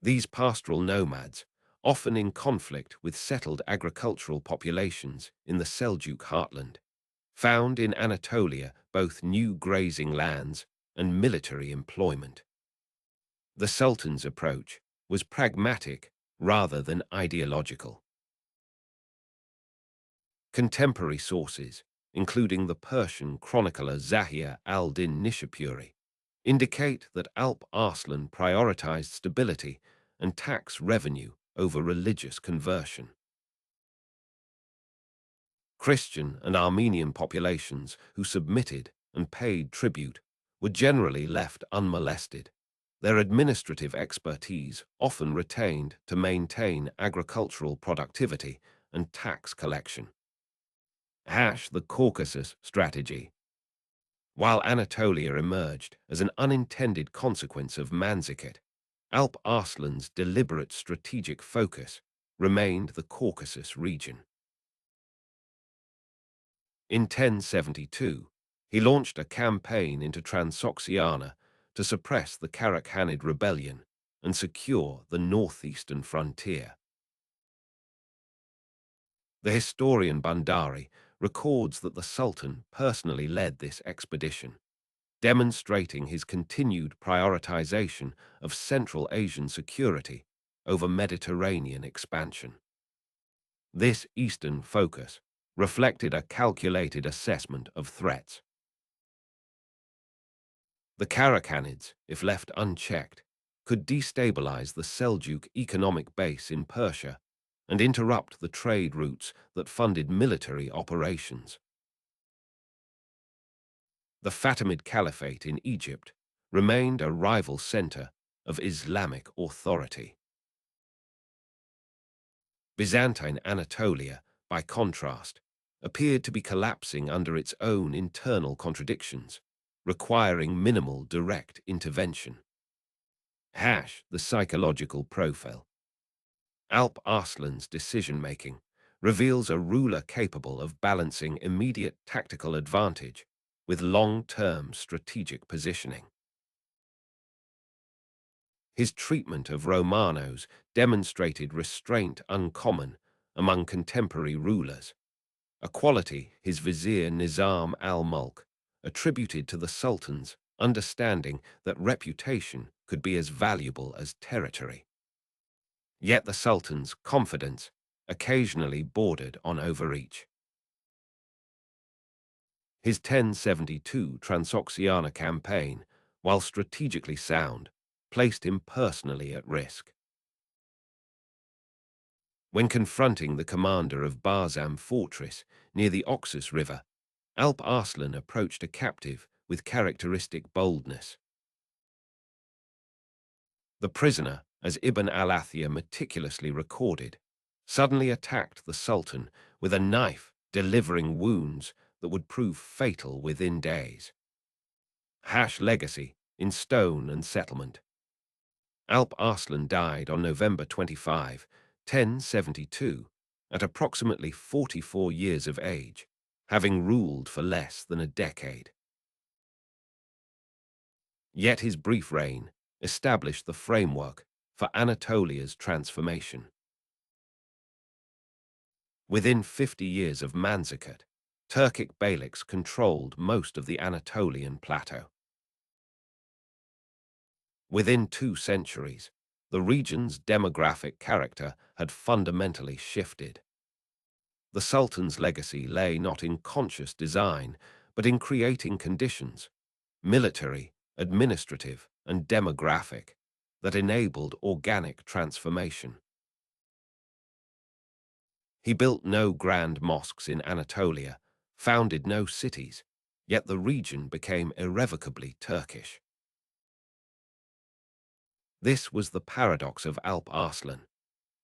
These pastoral nomads, often in conflict with settled agricultural populations in the Seljuk heartland, found in Anatolia both new grazing lands and military employment. The Sultan's approach was pragmatic rather than ideological. Contemporary sources, including the Persian chronicler Zahir al-Din Nishapuri, indicate that Alp Arslan prioritized stability and tax revenue over religious conversion. Christian and Armenian populations who submitted and paid tribute were generally left unmolested, their administrative expertise often retained to maintain agricultural productivity and tax collection. The Caucasus strategy. While Anatolia emerged as an unintended consequence of Manzikert, Alp Arslan's deliberate strategic focus remained the Caucasus region. In 1072, he launched a campaign into Transoxiana to suppress the Karakhanid rebellion and secure the northeastern frontier. The historian Bandari records that the Sultan personally led this expedition, demonstrating his continued prioritization of Central Asian security over Mediterranean expansion. This eastern focus reflected a calculated assessment of threats. The Karakhanids, if left unchecked, could destabilize the Seljuk economic base in Persia and interrupt the trade routes that funded military operations. The Fatimid Caliphate in Egypt remained a rival center of Islamic authority. Byzantine Anatolia, by contrast, appeared to be collapsing under its own internal contradictions, requiring minimal direct intervention. The psychological profile. Alp Arslan's decision-making reveals a ruler capable of balancing immediate tactical advantage with long-term strategic positioning. His treatment of Romanos demonstrated restraint uncommon among contemporary rulers, a quality his vizier Nizam al-Mulk attributed to the Sultan's understanding that reputation could be as valuable as territory. Yet the Sultan's confidence occasionally bordered on overreach. His 1072 Transoxiana campaign, while strategically sound, placed him personally at risk. When confronting the commander of Barzam fortress near the Oxus River, Alp Arslan approached a captive with characteristic boldness. The prisoner, as Ibn al-Athir meticulously recorded, suddenly attacked the Sultan with a knife, delivering wounds that would prove fatal within days. Legacy in stone and settlement. Alp Arslan died on November 25, 1072, at approximately 44 years of age, having ruled for less than a decade. Yet his brief reign established the framework for Anatolia's transformation. Within 50 years of Manzikert, Turkic beyliks controlled most of the Anatolian plateau. Within 2 centuries, the region's demographic character had fundamentally shifted. The Sultan's legacy lay not in conscious design, but in creating conditions, military, administrative, and demographic, that enabled organic transformation. He built no grand mosques in Anatolia, founded no cities, yet the region became irrevocably Turkish. This was the paradox of Alp Arslan,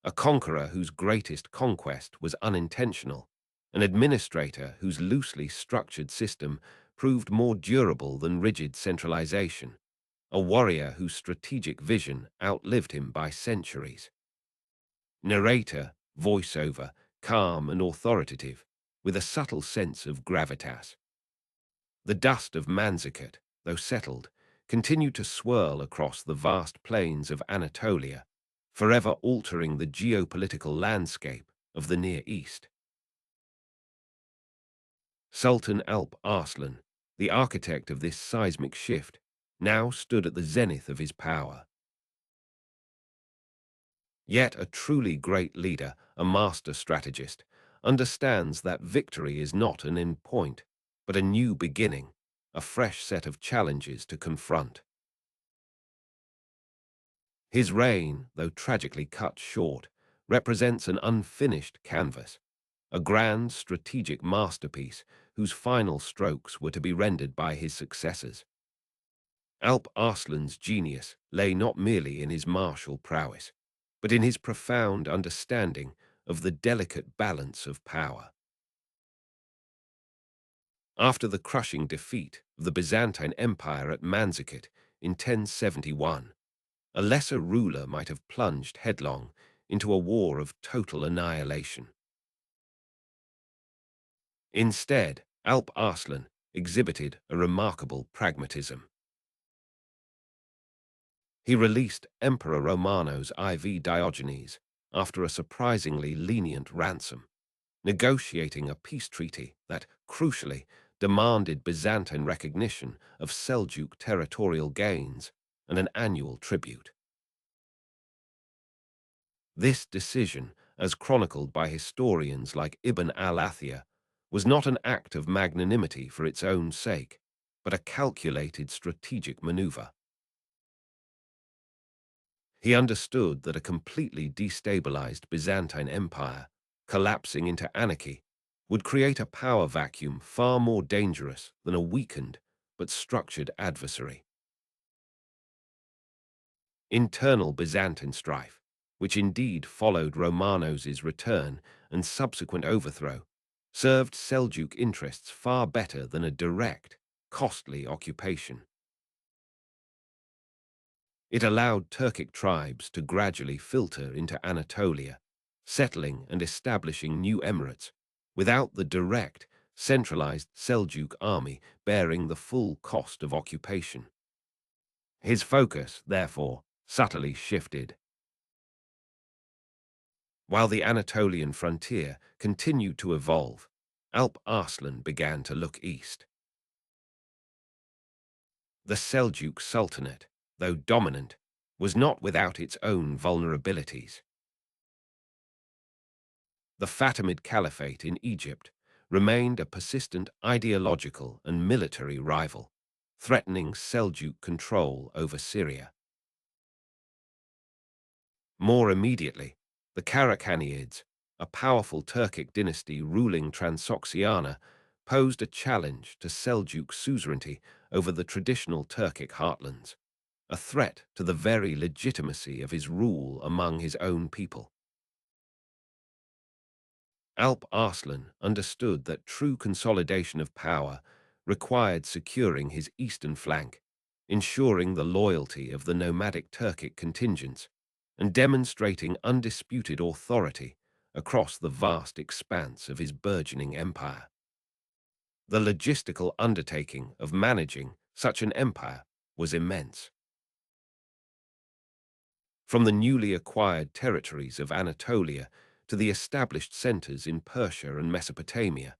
a conqueror whose greatest conquest was unintentional, an administrator whose loosely structured system proved more durable than rigid centralization, a warrior whose strategic vision outlived him by centuries. Narrator, voiceover, calm and authoritative, with a subtle sense of gravitas. The dust of Manzikert, though settled, continued to swirl across the vast plains of Anatolia, forever altering the geopolitical landscape of the Near East. Sultan Alp Arslan, the architect of this seismic shift, now stood at the zenith of his power. Yet a truly great leader, a master strategist, understands that victory is not an end point, but a new beginning, a fresh set of challenges to confront. His reign, though tragically cut short, represents an unfinished canvas, a grand strategic masterpiece whose final strokes were to be rendered by his successors. Alp Arslan's genius lay not merely in his martial prowess, but in his profound understanding of the delicate balance of power. After the crushing defeat of the Byzantine Empire at Manzikert in 1071, a lesser ruler might have plunged headlong into a war of total annihilation. Instead, Alp Arslan exhibited a remarkable pragmatism. He released Emperor Romano's IV Diogenes after a surprisingly lenient ransom, negotiating a peace treaty that, crucially, demanded Byzantine recognition of Seljuk territorial gains and an annual tribute. This decision, as chronicled by historians like Ibn al-Athir, was not an act of magnanimity for its own sake, but a calculated strategic maneuver. He understood that a completely destabilized Byzantine Empire, collapsing into anarchy, would create a power vacuum far more dangerous than a weakened but structured adversary. Internal Byzantine strife, which indeed followed Romanos' return and subsequent overthrow, served Seljuk interests far better than a direct, costly occupation. It allowed Turkic tribes to gradually filter into Anatolia, settling and establishing new emirates, without the direct, centralized Seljuk army bearing the full cost of occupation. His focus, therefore, subtly shifted. While the Anatolian frontier continued to evolve, Alp Arslan began to look east. The Seljuk Sultanate, though dominant, was not without its own vulnerabilities. The Fatimid Caliphate in Egypt remained a persistent ideological and military rival, threatening Seljuk control over Syria. More immediately, the Karakhanids, a powerful Turkic dynasty ruling Transoxiana, posed a challenge to Seljuk suzerainty over the traditional Turkic heartlands, a threat to the very legitimacy of his rule among his own people. Alp Arslan understood that true consolidation of power required securing his eastern flank, ensuring the loyalty of the nomadic Turkic contingents, and demonstrating undisputed authority across the vast expanse of his burgeoning empire. The logistical undertaking of managing such an empire was immense. From the newly acquired territories of Anatolia to the established centers in Persia and Mesopotamia,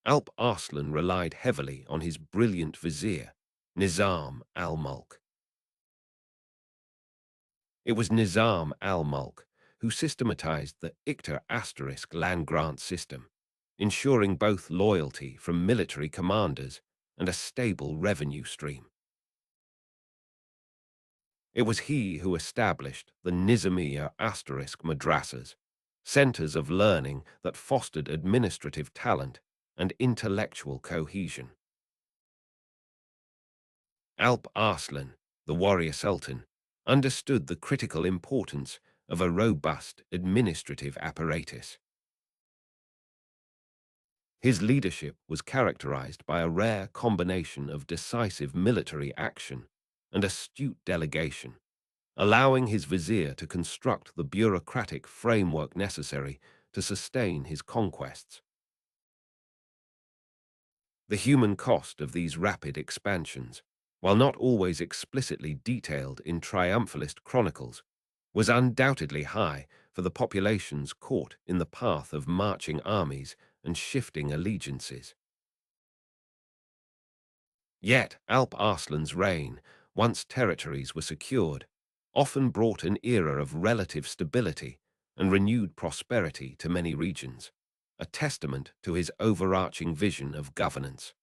Alp Arslan relied heavily on his brilliant vizier, Nizam al-Mulk. It was Nizam al-Mulk who systematized the Iktar* land grant system, ensuring both loyalty from military commanders and a stable revenue stream. It was he who established the Nizamiya* madrasas, centers of learning that fostered administrative talent and intellectual cohesion. Alp Arslan, the warrior sultan, understood the critical importance of a robust administrative apparatus. His leadership was characterized by a rare combination of decisive military action and astute delegation, allowing his vizier to construct the bureaucratic framework necessary to sustain his conquests. The human cost of these rapid expansions, while not always explicitly detailed in triumphalist chronicles, was undoubtedly high for the populations caught in the path of marching armies and shifting allegiances. Yet Alp Arslan's reign, once territories were secured, often brought an era of relative stability and renewed prosperity to many regions, a testament to his overarching vision of governance.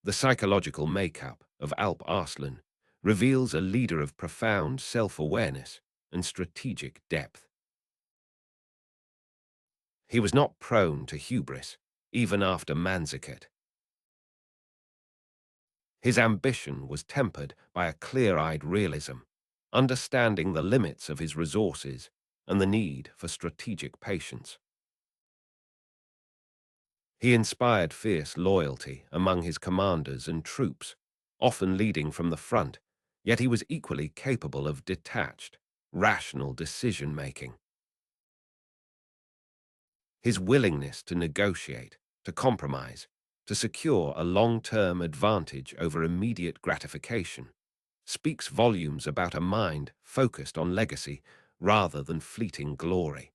The psychological makeup of Alp Arslan reveals a leader of profound self-awareness and strategic depth. He was not prone to hubris, even after Manzikert. His ambition was tempered by a clear-eyed realism, understanding the limits of his resources and the need for strategic patience. He inspired fierce loyalty among his commanders and troops, often leading from the front, yet he was equally capable of detached, rational decision-making. His willingness to negotiate, to compromise, to secure a long-term advantage over immediate gratification, speaks volumes about a mind focused on legacy rather than fleeting glory.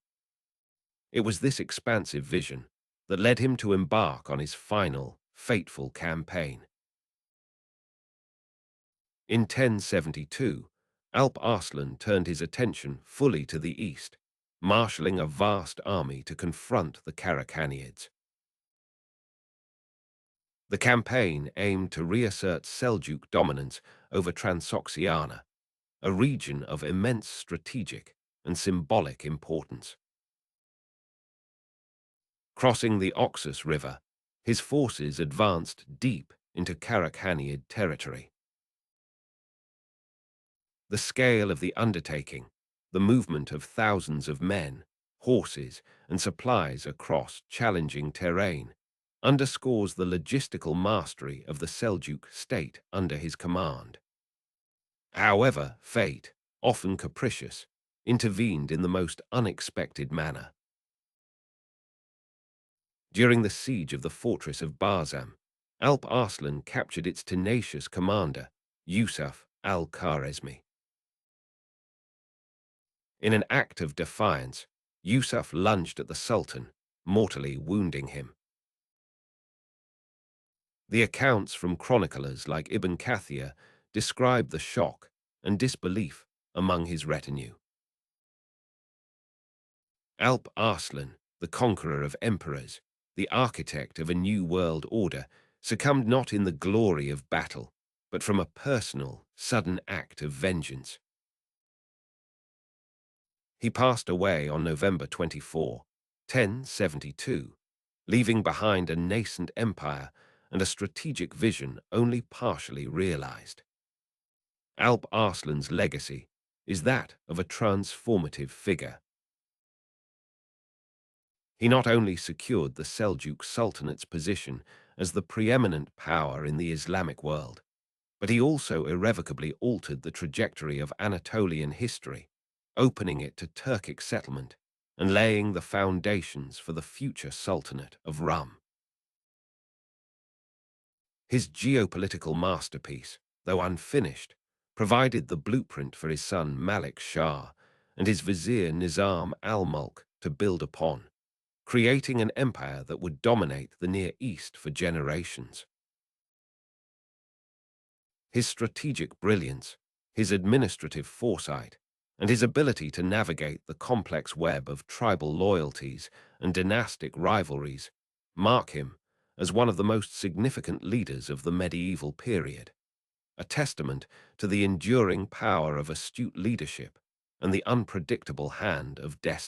It was this expansive vision that led him to embark on his final, fateful campaign. In 1072, Alp Arslan turned his attention fully to the east, marshalling a vast army to confront the Karakhanids. The campaign aimed to reassert Seljuk dominance over Transoxiana, a region of immense strategic and symbolic importance. Crossing the Oxus River, his forces advanced deep into Karakhanid territory. The scale of the undertaking, the movement of thousands of men, horses, and supplies across challenging terrain, underscores the logistical mastery of the Seljuk state under his command. However, fate, often capricious, intervened in the most unexpected manner. During the siege of the fortress of Barzam, Alp Arslan captured its tenacious commander, Yusuf al-Khwarizmi. In an act of defiance, Yusuf lunged at the Sultan, mortally wounding him. The accounts from chroniclers like Ibn Kathir describe the shock and disbelief among his retinue. Alp Arslan, the conqueror of emperors, the architect of a new world order, succumbed not in the glory of battle, but from a personal, sudden act of vengeance. He passed away on November 24, 1072, leaving behind a nascent empire and a strategic vision only partially realized. Alp Arslan's legacy is that of a transformative figure. He not only secured the Seljuk Sultanate's position as the preeminent power in the Islamic world, but he also irrevocably altered the trajectory of Anatolian history, opening it to Turkic settlement and laying the foundations for the future Sultanate of Rum. His geopolitical masterpiece, though unfinished, provided the blueprint for his son Malik Shah and his vizier Nizam al-Mulk to build upon, creating an empire that would dominate the Near East for generations. His strategic brilliance, his administrative foresight, and his ability to navigate the complex web of tribal loyalties and dynastic rivalries mark him as one of the most significant leaders of the medieval period, a testament to the enduring power of astute leadership and the unpredictable hand of destiny.